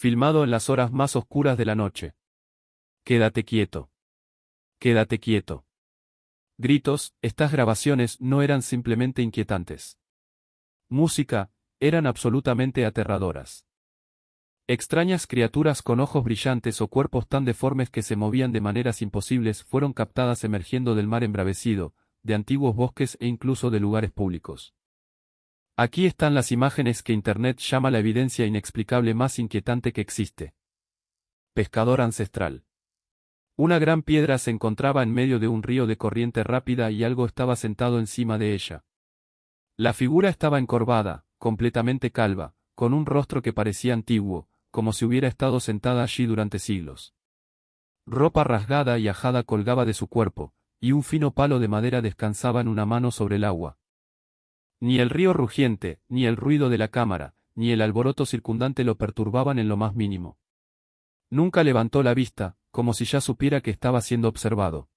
Filmado en las horas más oscuras de la noche. Quédate quieto. Quédate quieto. Gritos, estas grabaciones no eran simplemente inquietantes. Música, eran absolutamente aterradoras. Extrañas criaturas con ojos brillantes o cuerpos tan deformes que se movían de maneras imposibles fueron captadas emergiendo del mar embravecido, de antiguos bosques e incluso de lugares públicos. Aquí están las imágenes que Internet llama la evidencia inexplicable más inquietante que existe. Pescador ancestral. Una gran piedra se encontraba en medio de un río de corriente rápida y algo estaba sentado encima de ella. La figura estaba encorvada, completamente calva, con un rostro que parecía antiguo, como si hubiera estado sentada allí durante siglos. Ropa rasgada y ajada colgaba de su cuerpo, y un fino palo de madera descansaba en una mano sobre el agua. Ni el río rugiente, ni el ruido de la cámara, ni el alboroto circundante lo perturbaban en lo más mínimo. Nunca levantó la vista, como si ya supiera que estaba siendo observado.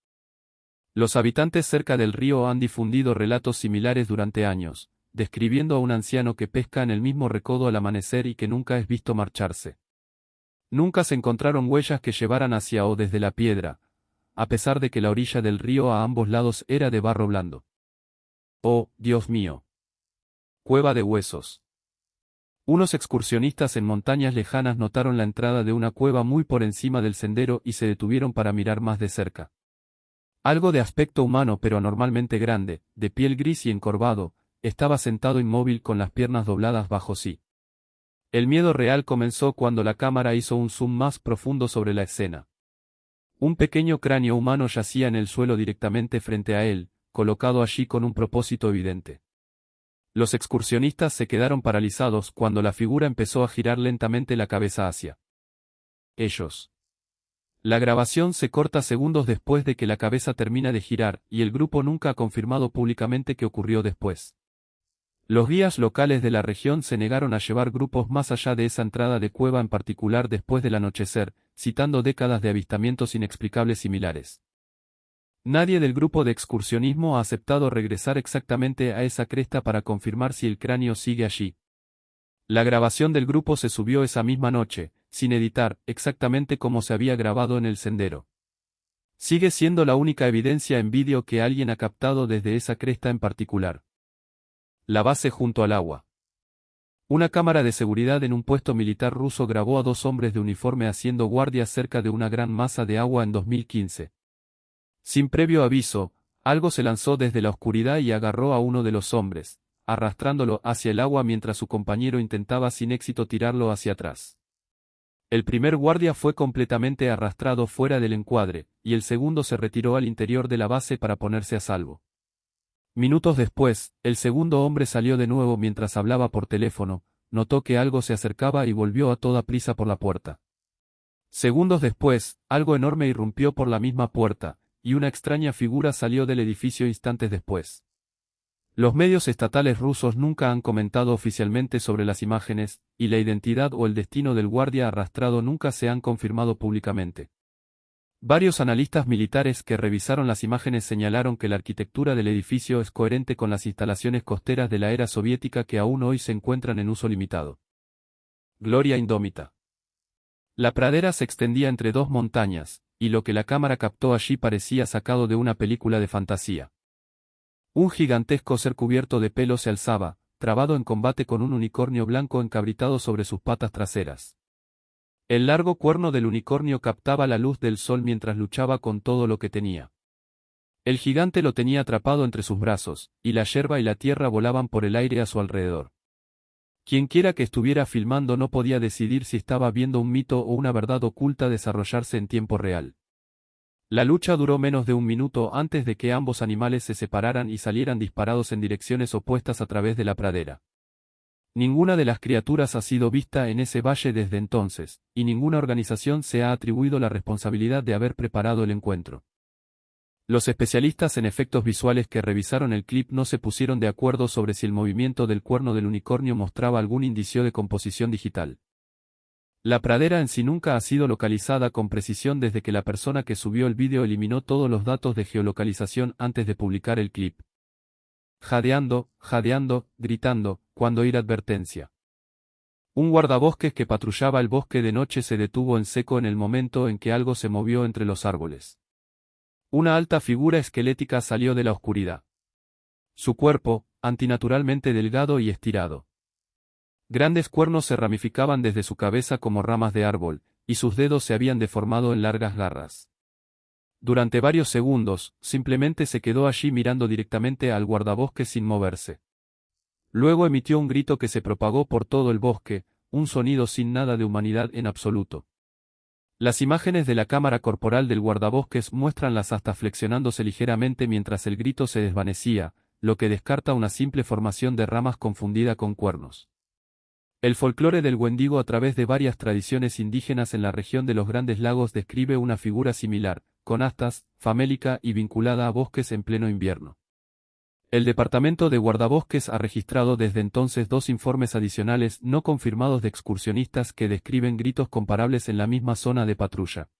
Los habitantes cerca del río han difundido relatos similares durante años, describiendo a un anciano que pesca en el mismo recodo al amanecer y que nunca es visto marcharse. Nunca se encontraron huellas que llevaran hacia o desde la piedra, a pesar de que la orilla del río a ambos lados era de barro blando. ¡Oh, Dios mío! Cueva de huesos. Unos excursionistas en montañas lejanas notaron la entrada de una cueva muy por encima del sendero y se detuvieron para mirar más de cerca. Algo de aspecto humano pero anormalmente grande, de piel gris y encorvado, estaba sentado inmóvil con las piernas dobladas bajo sí. El miedo real comenzó cuando la cámara hizo un zoom más profundo sobre la escena. Un pequeño cráneo humano yacía en el suelo directamente frente a él, colocado allí con un propósito evidente. Los excursionistas se quedaron paralizados cuando la figura empezó a girar lentamente la cabeza hacia ellos. La grabación se corta segundos después de que la cabeza termina de girar, y el grupo nunca ha confirmado públicamente qué ocurrió después. Los guías locales de la región se negaron a llevar grupos más allá de esa entrada de cueva en particular después del anochecer, citando décadas de avistamientos inexplicables similares. Nadie del grupo de excursionismo ha aceptado regresar exactamente a esa cresta para confirmar si el cráneo sigue allí. La grabación del grupo se subió esa misma noche, sin editar, exactamente como se había grabado en el sendero. Sigue siendo la única evidencia en vídeo que alguien ha captado desde esa cresta en particular. La base junto al agua. Una cámara de seguridad en un puesto militar ruso grabó a dos hombres de uniforme haciendo guardia cerca de una gran masa de agua en 2015. Sin previo aviso, algo se lanzó desde la oscuridad y agarró a uno de los hombres, arrastrándolo hacia el agua mientras su compañero intentaba sin éxito tirarlo hacia atrás. El primer guardia fue completamente arrastrado fuera del encuadre, y el segundo se retiró al interior de la base para ponerse a salvo. Minutos después, el segundo hombre salió de nuevo mientras hablaba por teléfono, notó que algo se acercaba y volvió a toda prisa por la puerta. Segundos después, algo enorme irrumpió por la misma puerta, y una extraña figura salió del edificio instantes después. Los medios estatales rusos nunca han comentado oficialmente sobre las imágenes, y la identidad o el destino del guardia arrastrado nunca se han confirmado públicamente. Varios analistas militares que revisaron las imágenes señalaron que la arquitectura del edificio es coherente con las instalaciones costeras de la era soviética que aún hoy se encuentran en uso limitado. Gloria indómita. La pradera se extendía entre dos montañas, y lo que la cámara captó allí parecía sacado de una película de fantasía. Un gigantesco ser cubierto de pelo se alzaba, trabado en combate con un unicornio blanco encabritado sobre sus patas traseras. El largo cuerno del unicornio captaba la luz del sol mientras luchaba con todo lo que tenía. El gigante lo tenía atrapado entre sus brazos, y la yerba y la tierra volaban por el aire a su alrededor. Quienquiera que estuviera filmando no podía decidir si estaba viendo un mito o una verdad oculta desarrollarse en tiempo real. La lucha duró menos de un minuto antes de que ambos animales se separaran y salieran disparados en direcciones opuestas a través de la pradera. Ninguna de las criaturas ha sido vista en ese valle desde entonces, y ninguna organización se ha atribuido la responsabilidad de haber preparado el encuentro. Los especialistas en efectos visuales que revisaron el clip no se pusieron de acuerdo sobre si el movimiento del cuerno del unicornio mostraba algún indicio de composición digital. La pradera en sí nunca ha sido localizada con precisión desde que la persona que subió el vídeo eliminó todos los datos de geolocalización antes de publicar el clip. Jadeando, gritando, cuando oír advertencia. Un guardabosques que patrullaba el bosque de noche se detuvo en seco en el momento en que algo se movió entre los árboles. Una alta figura esquelética salió de la oscuridad. Su cuerpo, antinaturalmente delgado y estirado. Grandes cuernos se ramificaban desde su cabeza como ramas de árbol, y sus dedos se habían deformado en largas garras. Durante varios segundos, simplemente se quedó allí mirando directamente al guardabosques sin moverse. Luego emitió un grito que se propagó por todo el bosque, un sonido sin nada de humanidad en absoluto. Las imágenes de la cámara corporal del guardabosques muestran las astas flexionándose ligeramente mientras el grito se desvanecía, lo que descarta una simple formación de ramas confundida con cuernos. El folclore del Wendigo a través de varias tradiciones indígenas en la región de los Grandes Lagos describe una figura similar, con astas, famélica y vinculada a bosques en pleno invierno. El Departamento de Guardabosques ha registrado desde entonces 2 informes adicionales no confirmados de excursionistas que describen gritos comparables en la misma zona de patrulla.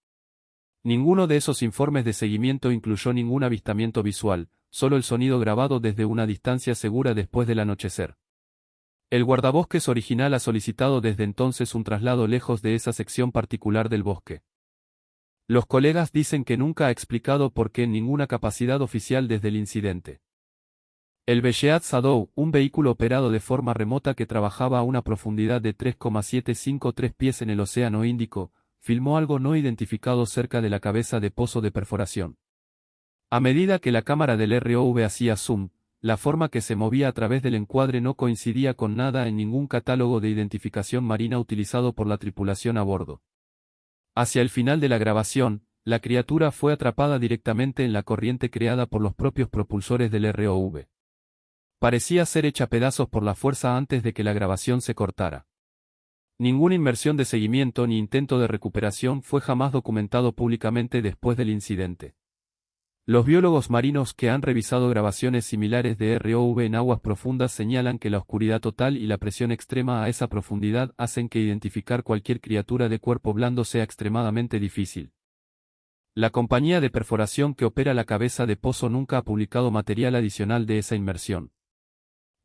Ninguno de esos informes de seguimiento incluyó ningún avistamiento visual, solo el sonido grabado desde una distancia segura después del anochecer. El guardabosques original ha solicitado desde entonces un traslado lejos de esa sección particular del bosque. Los colegas dicen que nunca ha explicado por qué ninguna capacidad oficial desde el incidente. El Besheat Sadou, un vehículo operado de forma remota que trabajaba a una profundidad de 3,753 pies en el Océano Índico, filmó algo no identificado cerca de la cabeza de pozo de perforación. A medida que la cámara del ROV hacía zoom, la forma que se movía a través del encuadre no coincidía con nada en ningún catálogo de identificación marina utilizado por la tripulación a bordo. Hacia el final de la grabación, la criatura fue atrapada directamente en la corriente creada por los propios propulsores del ROV. Parecía ser hecha pedazos por la fuerza antes de que la grabación se cortara. Ninguna inmersión de seguimiento ni intento de recuperación fue jamás documentado públicamente después del incidente. Los biólogos marinos que han revisado grabaciones similares de ROV en aguas profundas señalan que la oscuridad total y la presión extrema a esa profundidad hacen que identificar cualquier criatura de cuerpo blando sea extremadamente difícil. La compañía de perforación que opera la cabeza de pozo nunca ha publicado material adicional de esa inmersión.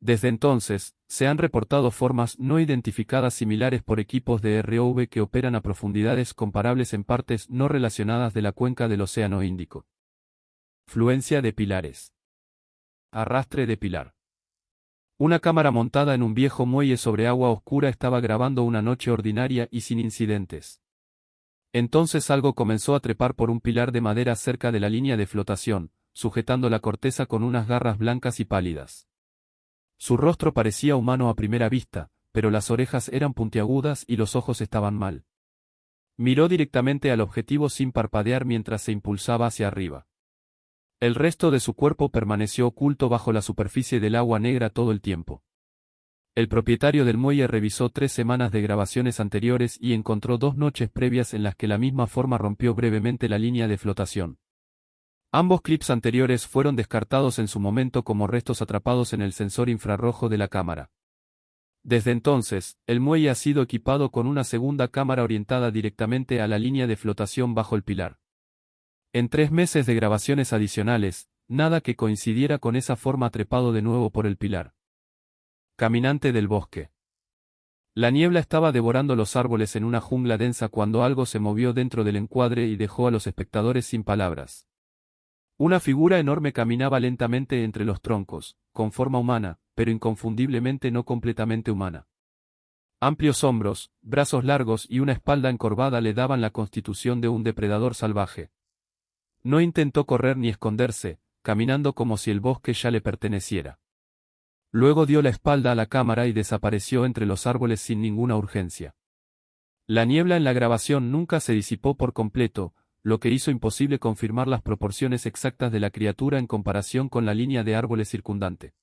Desde entonces, se han reportado formas no identificadas similares por equipos de ROV que operan a profundidades comparables en partes no relacionadas de la cuenca del Océano Índico. Fluencia de pilares. Arrastre de pilar. Una cámara montada en un viejo muelle sobre agua oscura estaba grabando una noche ordinaria y sin incidentes. Entonces algo comenzó a trepar por un pilar de madera cerca de la línea de flotación, sujetando la corteza con unas garras blancas y pálidas. Su rostro parecía humano a primera vista, pero las orejas eran puntiagudas y los ojos estaban mal. Miró directamente al objetivo sin parpadear mientras se impulsaba hacia arriba. El resto de su cuerpo permaneció oculto bajo la superficie del agua negra todo el tiempo. El propietario del muelle revisó 3 semanas de grabaciones anteriores y encontró 2 noches previas en las que la misma forma rompió brevemente la línea de flotación. Ambos clips anteriores fueron descartados en su momento como restos atrapados en el sensor infrarrojo de la cámara. Desde entonces, el muelle ha sido equipado con una segunda cámara orientada directamente a la línea de flotación bajo el pilar. En 3 meses de grabaciones adicionales, nada que coincidiera con esa forma trepado de nuevo por el pilar. Caminante del bosque. La niebla estaba devorando los árboles en una jungla densa cuando algo se movió dentro del encuadre y dejó a los espectadores sin palabras. Una figura enorme caminaba lentamente entre los troncos, con forma humana, pero inconfundiblemente no completamente humana. Amplios hombros, brazos largos y una espalda encorvada le daban la constitución de un depredador salvaje. No intentó correr ni esconderse, caminando como si el bosque ya le perteneciera. Luego dio la espalda a la cámara y desapareció entre los árboles sin ninguna urgencia. La niebla en la grabación nunca se disipó por completo, lo que hizo imposible confirmar las proporciones exactas de la criatura en comparación con la línea de árboles circundante.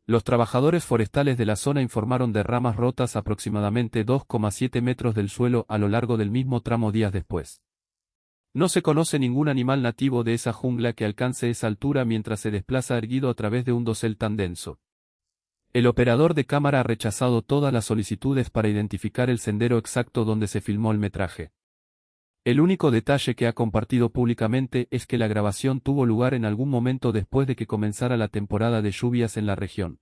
Los trabajadores forestales de la zona informaron de ramas rotas aproximadamente 2,7 metros del suelo a lo largo del mismo tramo días después. No se conoce ningún animal nativo de esa jungla que alcance esa altura mientras se desplaza erguido a través de un dosel tan denso. El operador de cámara ha rechazado todas las solicitudes para identificar el sendero exacto donde se filmó el metraje. El único detalle que ha compartido públicamente es que la grabación tuvo lugar en algún momento después de que comenzara la temporada de lluvias en la región.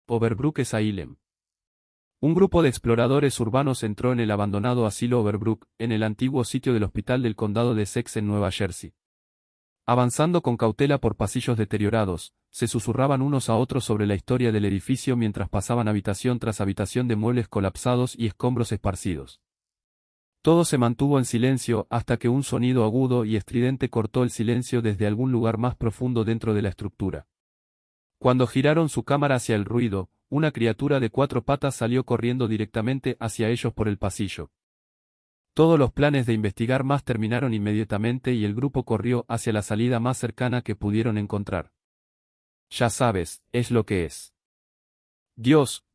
Overbrook Asylum. Un grupo de exploradores urbanos entró en el abandonado asilo Overbrook, en el antiguo sitio del hospital del condado de Essex en Nueva Jersey. Avanzando con cautela por pasillos deteriorados, se susurraban unos a otros sobre la historia del edificio mientras pasaban habitación tras habitación de muebles colapsados y escombros esparcidos. Todo se mantuvo en silencio hasta que un sonido agudo y estridente cortó el silencio desde algún lugar más profundo dentro de la estructura. Cuando giraron su cámara hacia el ruido, una criatura de 4 patas salió corriendo directamente hacia ellos por el pasillo. Todos los planes de investigar más terminaron inmediatamente y el grupo corrió hacia la salida más cercana que pudieron encontrar. Ya sabes, es lo que es. Dios,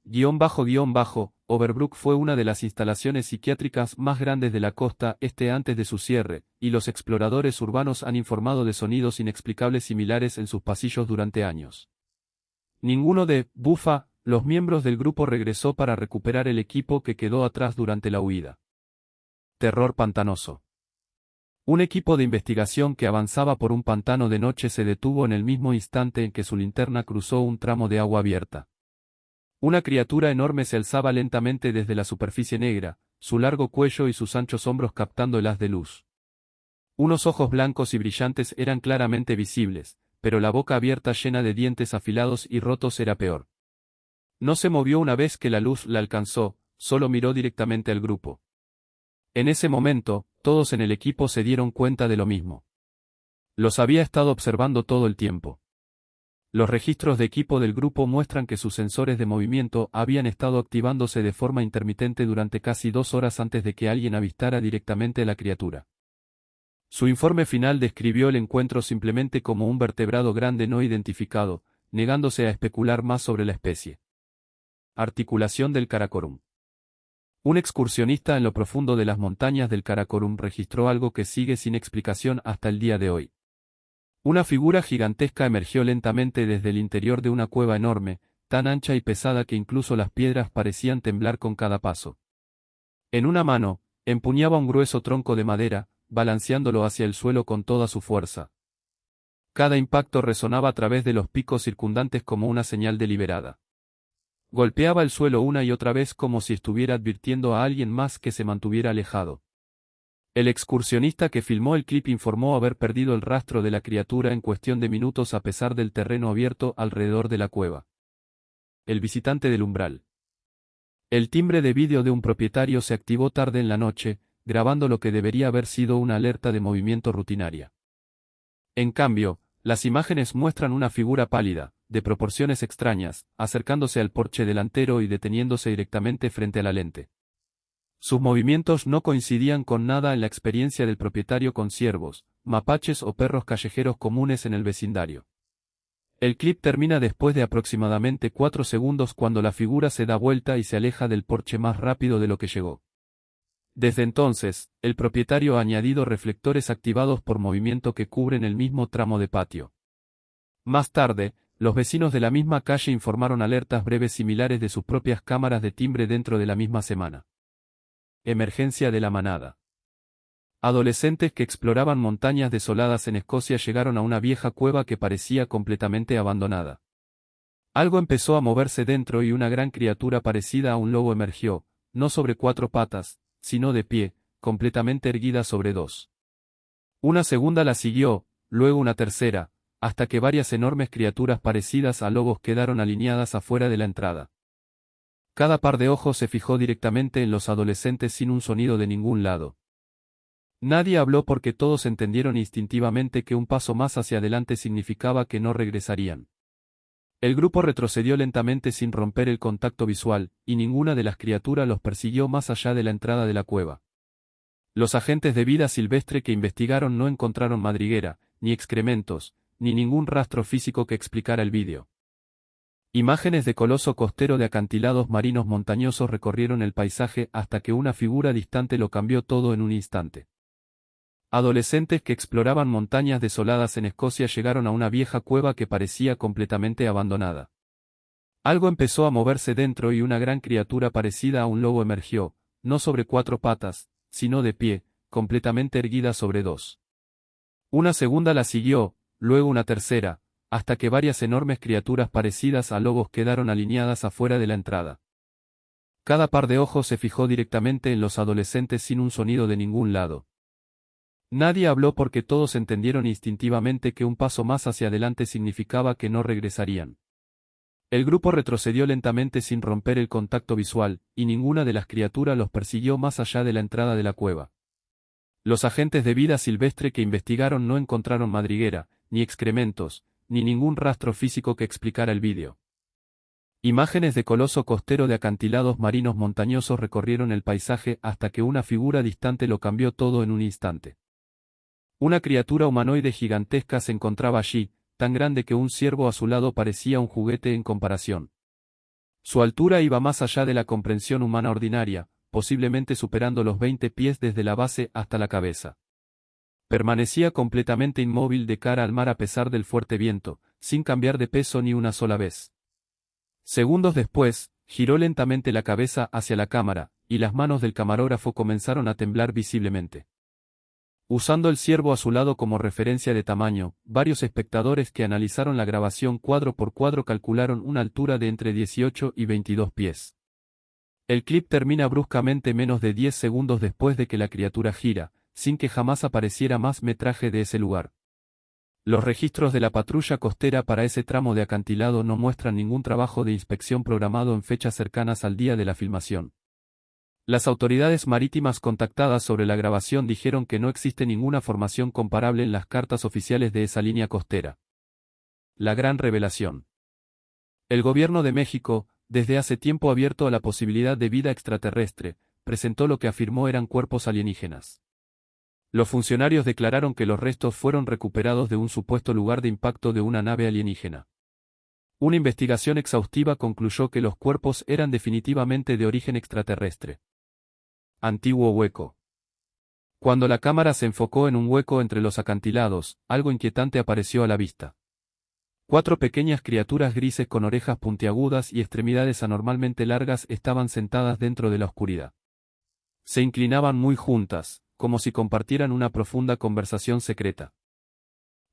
Overbrook fue una de las instalaciones psiquiátricas más grandes de la costa este antes de su cierre, y los exploradores urbanos han informado de sonidos inexplicables similares en sus pasillos durante años. Ninguno de Bufa, los miembros del grupo regresó para recuperar el equipo que quedó atrás durante la huida. Terror pantanoso. Un equipo de investigación que avanzaba por un pantano de noche se detuvo en el mismo instante en que su linterna cruzó un tramo de agua abierta. Una criatura enorme se alzaba lentamente desde la superficie negra, su largo cuello y sus anchos hombros captando el haz de luz. Unos ojos blancos y brillantes eran claramente visibles, pero la boca abierta llena de dientes afilados y rotos era peor. No se movió una vez que la luz la alcanzó, solo miró directamente al grupo. En ese momento, todos en el equipo se dieron cuenta de lo mismo. Los había estado observando todo el tiempo. Los registros de equipo del grupo muestran que sus sensores de movimiento habían estado activándose de forma intermitente durante casi 2 horas antes de que alguien avistara directamente a la criatura. Su informe final describió el encuentro simplemente como un vertebrado grande no identificado, negándose a especular más sobre la especie. Articulación del Karakorum. Un excursionista en lo profundo de las montañas del Karakorum registró algo que sigue sin explicación hasta el día de hoy. Una figura gigantesca emergió lentamente desde el interior de una cueva enorme, tan ancha y pesada que incluso las piedras parecían temblar con cada paso. En una mano, empuñaba un grueso tronco de madera, balanceándolo hacia el suelo con toda su fuerza. Cada impacto resonaba a través de los picos circundantes como una señal deliberada. Golpeaba el suelo una y otra vez como si estuviera advirtiendo a alguien más que se mantuviera alejado. El excursionista que filmó el clip informó haber perdido el rastro de la criatura en cuestión de minutos a pesar del terreno abierto alrededor de la cueva. El visitante del umbral. El timbre de vídeo de un propietario se activó tarde en la noche, grabando lo que debería haber sido una alerta de movimiento rutinaria. En cambio, las imágenes muestran una figura pálida, de proporciones extrañas, acercándose al porche delantero y deteniéndose directamente frente a la lente. Sus movimientos no coincidían con nada en la experiencia del propietario con ciervos, mapaches o perros callejeros comunes en el vecindario. El clip termina después de aproximadamente 4 segundos cuando la figura se da vuelta y se aleja del porche más rápido de lo que llegó. Desde entonces, el propietario ha añadido reflectores activados por movimiento que cubren el mismo tramo de patio. Más tarde, los vecinos de la misma calle informaron alertas breves similares de sus propias cámaras de timbre dentro de la misma semana. Emergencia de la manada. Adolescentes que exploraban montañas desoladas en Escocia llegaron a una vieja cueva que parecía completamente abandonada. Algo empezó a moverse dentro y una gran criatura parecida a un lobo emergió, no sobre 4 patas, sino de pie, completamente erguida sobre 2. Una segunda la siguió, luego una tercera, hasta que varias enormes criaturas parecidas a lobos quedaron alineadas afuera de la entrada. Cada par de ojos se fijó directamente en los adolescentes sin un sonido de ningún lado. Nadie habló porque todos entendieron instintivamente que un paso más hacia adelante significaba que no regresarían. El grupo retrocedió lentamente sin romper el contacto visual, y ninguna de las criaturas los persiguió más allá de la entrada de la cueva. Los agentes de vida silvestre que investigaron no encontraron madriguera, ni excrementos, ni ningún rastro físico que explicara el vídeo. Imágenes de coloso costero de acantilados marinos montañosos recorrieron el paisaje hasta que una figura distante lo cambió todo en un instante. Adolescentes que exploraban montañas desoladas en Escocia llegaron a una vieja cueva que parecía completamente abandonada. Algo empezó a moverse dentro y una gran criatura parecida a un lobo emergió, no sobre 4 patas, sino de pie, completamente erguida sobre 2. Una segunda la siguió, luego una tercera, hasta que varias enormes criaturas parecidas a lobos quedaron alineadas afuera de la entrada. Cada par de ojos se fijó directamente en los adolescentes sin un sonido de ningún lado. Nadie habló porque todos entendieron instintivamente que un paso más hacia adelante significaba que no regresarían. El grupo retrocedió lentamente sin romper el contacto visual, y ninguna de las criaturas los persiguió más allá de la entrada de la cueva. Los agentes de vida silvestre que investigaron no encontraron madriguera, ni excrementos, ni ningún rastro físico que explicara el vídeo. Imágenes de coloso costero de acantilados marinos montañosos recorrieron el paisaje hasta que una figura distante lo cambió todo en un instante. Una criatura humanoide gigantesca se encontraba allí, tan grande que un ciervo a su lado parecía un juguete en comparación. Su altura iba más allá de la comprensión humana ordinaria, posiblemente superando los 20 pies desde la base hasta la cabeza. Permanecía completamente inmóvil de cara al mar a pesar del fuerte viento, sin cambiar de peso ni una sola vez. Segundos después, giró lentamente la cabeza hacia la cámara, y las manos del camarógrafo comenzaron a temblar visiblemente. Usando el ciervo a su lado como referencia de tamaño, varios espectadores que analizaron la grabación cuadro por cuadro calcularon una altura de entre 18 y 22 pies. El clip termina bruscamente menos de 10 segundos después de que la criatura gira, sin que jamás apareciera más metraje de ese lugar. Los registros de la patrulla costera para ese tramo de acantilado no muestran ningún trabajo de inspección programado en fechas cercanas al día de la filmación. Las autoridades marítimas contactadas sobre la grabación dijeron que no existe ninguna formación comparable en las cartas oficiales de esa línea costera. La gran revelación. El gobierno de México, desde hace tiempo abierto a la posibilidad de vida extraterrestre, presentó lo que afirmó eran cuerpos alienígenas. Los funcionarios declararon que los restos fueron recuperados de un supuesto lugar de impacto de una nave alienígena. Una investigación exhaustiva concluyó que los cuerpos eran definitivamente de origen extraterrestre. Antiguo hueco. Cuando la cámara se enfocó en un hueco entre los acantilados, algo inquietante apareció a la vista. 4 pequeñas criaturas grises con orejas puntiagudas y extremidades anormalmente largas estaban sentadas dentro de la oscuridad. Se inclinaban muy juntas, como si compartieran una profunda conversación secreta.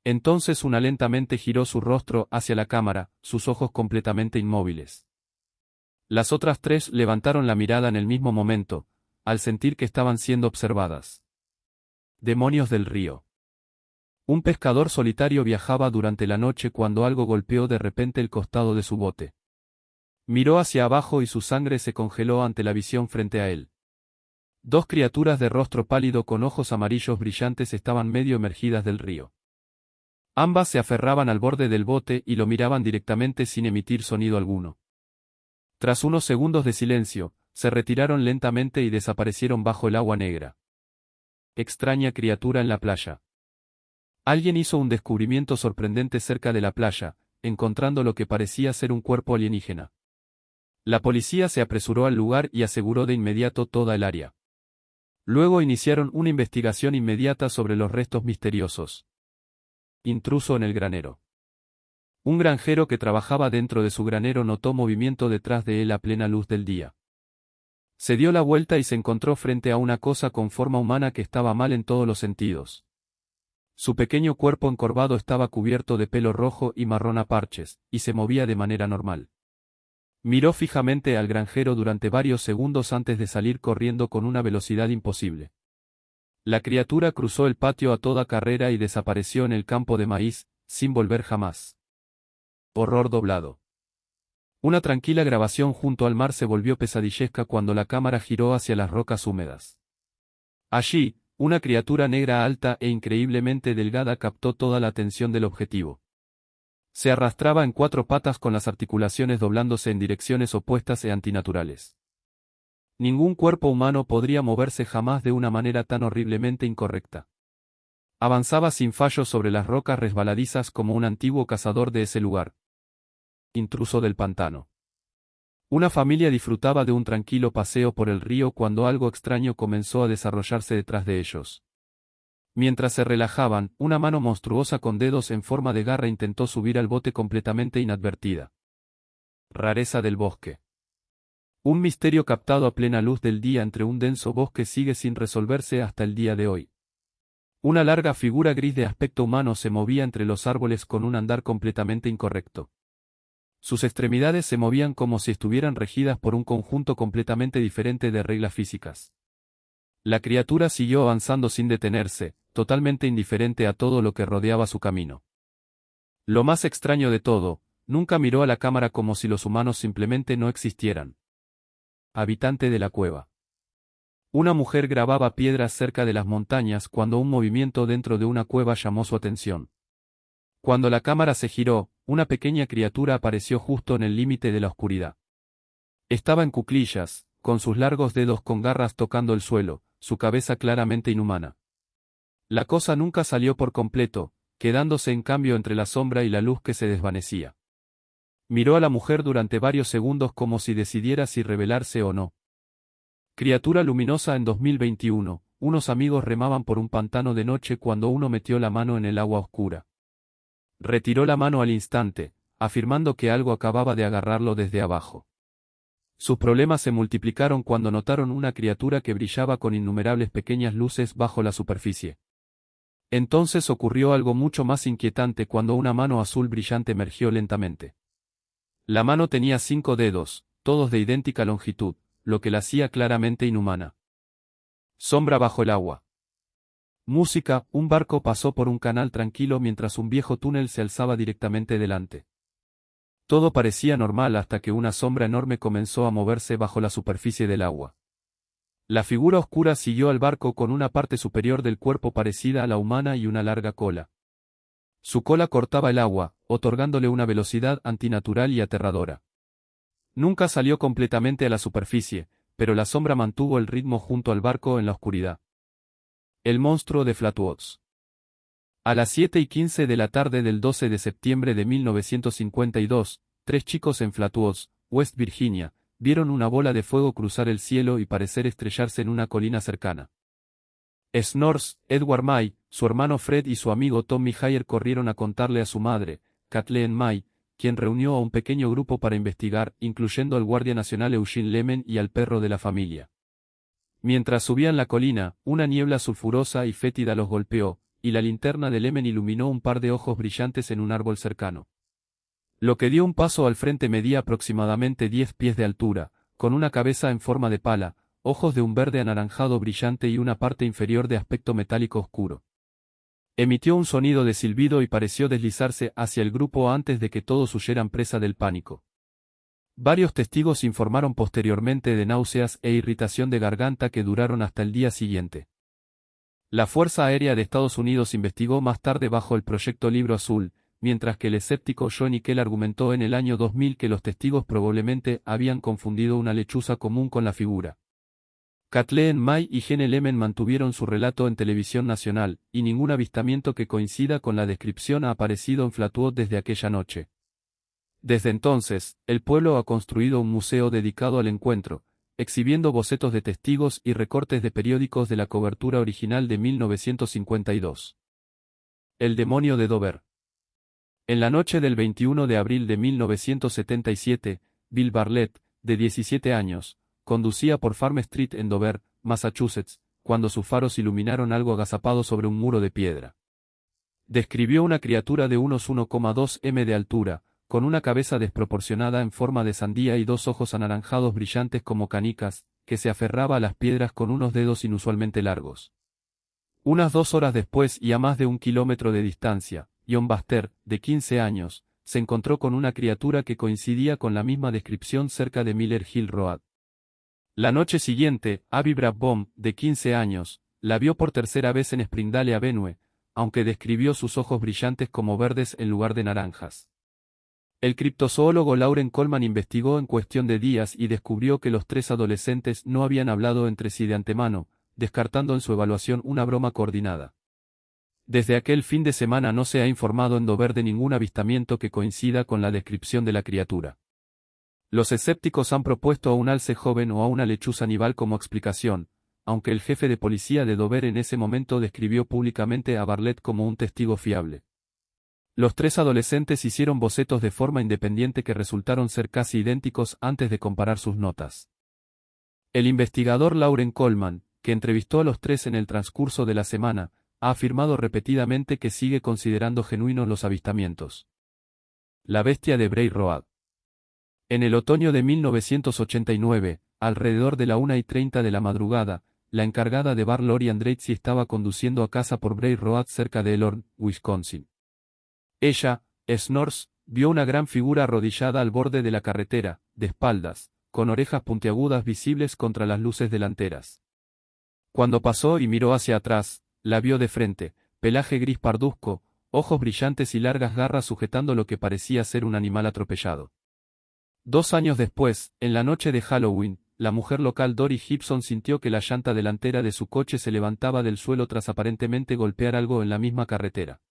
Entonces una lentamente giró su rostro hacia la cámara, sus ojos completamente inmóviles. Las otras 3 levantaron la mirada en el mismo momento, al sentir que estaban siendo observadas. Demonios del río. Un pescador solitario viajaba durante la noche cuando algo golpeó de repente el costado de su bote. Miró hacia abajo y su sangre se congeló ante la visión frente a él. 2 criaturas de rostro pálido con ojos amarillos brillantes estaban medio emergidas del río. Ambas se aferraban al borde del bote y lo miraban directamente sin emitir sonido alguno. Tras unos segundos de silencio, se retiraron lentamente y desaparecieron bajo el agua negra. Extraña criatura en la playa. Alguien hizo un descubrimiento sorprendente cerca de la playa, encontrando lo que parecía ser un cuerpo alienígena. La policía se apresuró al lugar y aseguró de inmediato toda el área. Luego iniciaron una investigación inmediata sobre los restos misteriosos. Intruso en el granero. Un granjero que trabajaba dentro de su granero notó movimiento detrás de él a plena luz del día. Se dio la vuelta y se encontró frente a una cosa con forma humana que estaba mal en todos los sentidos. Su pequeño cuerpo encorvado estaba cubierto de pelo rojo y marrón a parches, y se movía de manera normal. Miró fijamente al granjero durante varios segundos antes de salir corriendo con una velocidad imposible. La criatura cruzó el patio a toda carrera y desapareció en el campo de maíz, sin volver jamás. Horror doblado. Una tranquila grabación junto al mar se volvió pesadillesca cuando la cámara giró hacia las rocas húmedas. Allí, una criatura negra alta e increíblemente delgada captó toda la atención del objetivo. Se arrastraba en 4 patas con las articulaciones doblándose en direcciones opuestas e antinaturales. Ningún cuerpo humano podría moverse jamás de una manera tan horriblemente incorrecta. Avanzaba sin fallo sobre las rocas resbaladizas como un antiguo cazador de ese lugar. Intruso del pantano. Una familia disfrutaba de un tranquilo paseo por el río cuando algo extraño comenzó a desarrollarse detrás de ellos. Mientras se relajaban, una mano monstruosa con dedos en forma de garra intentó subir al bote completamente inadvertida. Rareza del bosque. Un misterio captado a plena luz del día entre un denso bosque sigue sin resolverse hasta el día de hoy. Una larga figura gris de aspecto humano se movía entre los árboles con un andar completamente incorrecto. Sus extremidades se movían como si estuvieran regidas por un conjunto completamente diferente de reglas físicas. La criatura siguió avanzando sin detenerse, totalmente indiferente a todo lo que rodeaba su camino. Lo más extraño de todo, nunca miró a la cámara como si los humanos simplemente no existieran. Habitante de la cueva. Una mujer grababa piedras cerca de las montañas cuando un movimiento dentro de una cueva llamó su atención. Cuando la cámara se giró, una pequeña criatura apareció justo en el límite de la oscuridad. Estaba en cuclillas, con sus largos dedos con garras tocando el suelo, su cabeza claramente inhumana. La cosa nunca salió por completo, quedándose en cambio entre la sombra y la luz que se desvanecía. Miró a la mujer durante varios segundos como si decidiera si revelarse o no. Criatura luminosa en 2021, unos amigos remaban por un pantano de noche cuando uno metió la mano en el agua oscura. Retiró la mano al instante, afirmando que algo acababa de agarrarlo desde abajo. Sus problemas se multiplicaron cuando notaron una criatura que brillaba con innumerables pequeñas luces bajo la superficie. Entonces ocurrió algo mucho más inquietante cuando una mano azul brillante emergió lentamente. La mano tenía 5 dedos, todos de idéntica longitud, lo que la hacía claramente inhumana. Sombra bajo el agua. Música, un barco pasó por un canal tranquilo mientras un viejo túnel se alzaba directamente delante. Todo parecía normal hasta que una sombra enorme comenzó a moverse bajo la superficie del agua. La figura oscura siguió al barco con una parte superior del cuerpo parecida a la humana y una larga cola. Su cola cortaba el agua, otorgándole una velocidad antinatural y aterradora. Nunca salió completamente a la superficie, pero la sombra mantuvo el ritmo junto al barco en la oscuridad. El monstruo de Flatwoods. A las 7:15 de la tarde del 12 de septiembre de 1952, 3 chicos en Flatwoods, West Virginia, vieron una bola de fuego cruzar el cielo y parecer estrellarse en una colina cercana. Snors, Edward May, su hermano Fred y su amigo Tommy Hyer corrieron a contarle a su madre, Kathleen May, quien reunió a un pequeño grupo para investigar, incluyendo al guardia nacional Eugene Lemon y al perro de la familia. Mientras subían la colina, una niebla sulfurosa y fétida los golpeó, y la linterna de Lemon iluminó un par de ojos brillantes en un árbol cercano. Lo que dio un paso al frente medía aproximadamente 10 pies de altura, con una cabeza en forma de pala, ojos de un verde anaranjado brillante y una parte inferior de aspecto metálico oscuro. Emitió un sonido de silbido y pareció deslizarse hacia el grupo antes de que todos huyeran presa del pánico. Varios testigos informaron posteriormente de náuseas e irritación de garganta que duraron hasta el día siguiente. La Fuerza Aérea de Estados Unidos investigó más tarde bajo el Proyecto Libro Azul, mientras que el escéptico John Nickel argumentó en el año 2000 que los testigos probablemente habían confundido una lechuza común con la figura. Kathleen May y Gene Lemon mantuvieron su relato en televisión nacional, y ningún avistamiento que coincida con la descripción ha aparecido en Flatwood desde aquella noche. Desde entonces, el pueblo ha construido un museo dedicado al encuentro, exhibiendo bocetos de testigos y recortes de periódicos de la cobertura original de 1952. El demonio de Dover. En la noche del 21 de abril de 1977, Bill Bartlett, de 17 años, conducía por Farm Street en Dover, Massachusetts, cuando sus faros iluminaron algo agazapado sobre un muro de piedra. Describió una criatura de unos 1,2 m de altura, con una cabeza desproporcionada en forma de sandía y 2 ojos anaranjados brillantes como canicas, que se aferraba a las piedras con unos dedos inusualmente largos. Unas 2 horas después y a más de 1 kilómetro de distancia, John Baster, de 15 años, se encontró con una criatura que coincidía con la misma descripción cerca de Miller Hill Road. La noche siguiente, Abby Bradbaum, de 15 años, la vio por tercera vez en Springdale Avenue, aunque describió sus ojos brillantes como verdes en lugar de naranjas. El criptozoólogo Lauren Coleman investigó en cuestión de días y descubrió que los 3 adolescentes no habían hablado entre sí de antemano, descartando en su evaluación una broma coordinada. Desde aquel fin de semana no se ha informado en Dover de ningún avistamiento que coincida con la descripción de la criatura. Los escépticos han propuesto a un alce joven o a una lechuza nival como explicación, aunque el jefe de policía de Dover en ese momento describió públicamente a Bartlett como un testigo fiable. Los 3 adolescentes hicieron bocetos de forma independiente que resultaron ser casi idénticos antes de comparar sus notas. El investigador Lauren Coleman, que entrevistó a los 3 en el transcurso de la semana, ha afirmado repetidamente que sigue considerando genuinos los avistamientos. La bestia de Bray Road. En el otoño de 1989, alrededor de la 1:30 de la madrugada, la encargada de bar Lori Andretti estaba conduciendo a casa por Bray Road cerca de Elorn, Wisconsin. Ella, Snors, vio una gran figura arrodillada al borde de la carretera, de espaldas, con orejas puntiagudas visibles contra las luces delanteras. Cuando pasó y miró hacia atrás, la vio de frente, pelaje gris parduzco, ojos brillantes y largas garras sujetando lo que parecía ser un animal atropellado. 2 años después, en la noche de Halloween, la mujer local Dory Gibson sintió que la llanta delantera de su coche se levantaba del suelo tras aparentemente golpear algo en la misma carretera.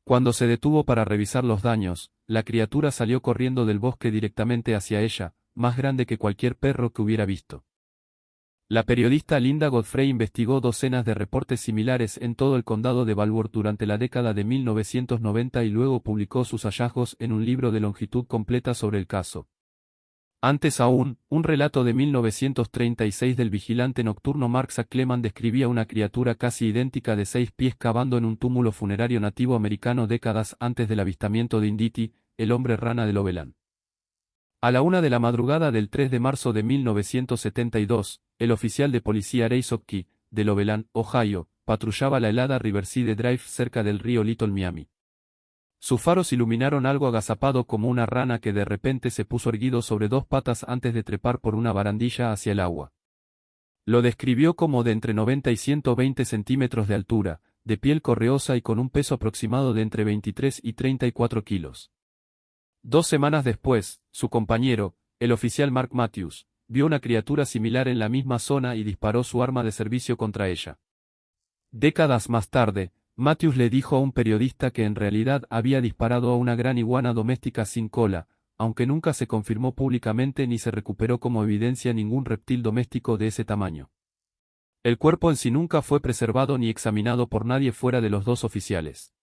Cuando se detuvo para revisar los daños, la criatura salió corriendo del bosque directamente hacia ella, más grande que cualquier perro que hubiera visto. La periodista Linda Godfrey investigó docenas de reportes similares en todo el condado de Baltimore durante la década de 1990 y luego publicó sus hallazgos en un libro de longitud completa sobre el caso. Antes aún, un relato de 1936 del vigilante nocturno Mark Sackleman describía una criatura casi idéntica de 6 pies cavando en un túmulo funerario nativo americano décadas antes del avistamiento de Inditi, el hombre rana de Loveland. A la 1 de la madrugada del 3 de marzo de 1972, el oficial de policía Ray Sopke, de Loveland, Ohio, patrullaba la helada Riverside Drive cerca del río Little Miami. Sus faros iluminaron algo agazapado como una rana que de repente se puso erguido sobre 2 patas antes de trepar por una barandilla hacia el agua. Lo describió como de entre 90 y 120 centímetros de altura, de piel correosa y con un peso aproximado de entre 23 y 34 kilos. 2 semanas después, su compañero, el oficial Mark Matthews, vio una criatura similar en la misma zona y disparó su arma de servicio contra ella. Décadas más tarde, Matthews le dijo a un periodista que en realidad había disparado a una gran iguana doméstica sin cola, aunque nunca se confirmó públicamente ni se recuperó como evidencia ningún reptil doméstico de ese tamaño. El cuerpo en sí nunca fue preservado ni examinado por nadie fuera de los 2 oficiales.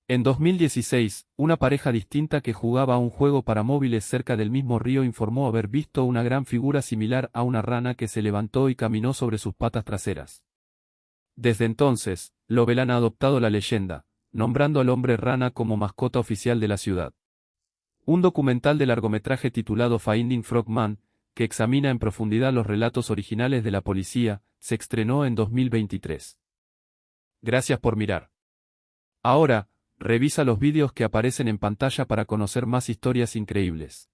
En 2016, una pareja distinta que jugaba a un juego para móviles cerca del mismo río informó haber visto una gran figura similar a una rana que se levantó y caminó sobre sus patas traseras. Desde entonces, Loveland ha adoptado la leyenda, nombrando al hombre rana como mascota oficial de la ciudad. Un documental de largometraje titulado Finding Frogman, que examina en profundidad los relatos originales de la policía, se estrenó en 2023. Gracias por mirar. Ahora, revisa los vídeos que aparecen en pantalla para conocer más historias increíbles.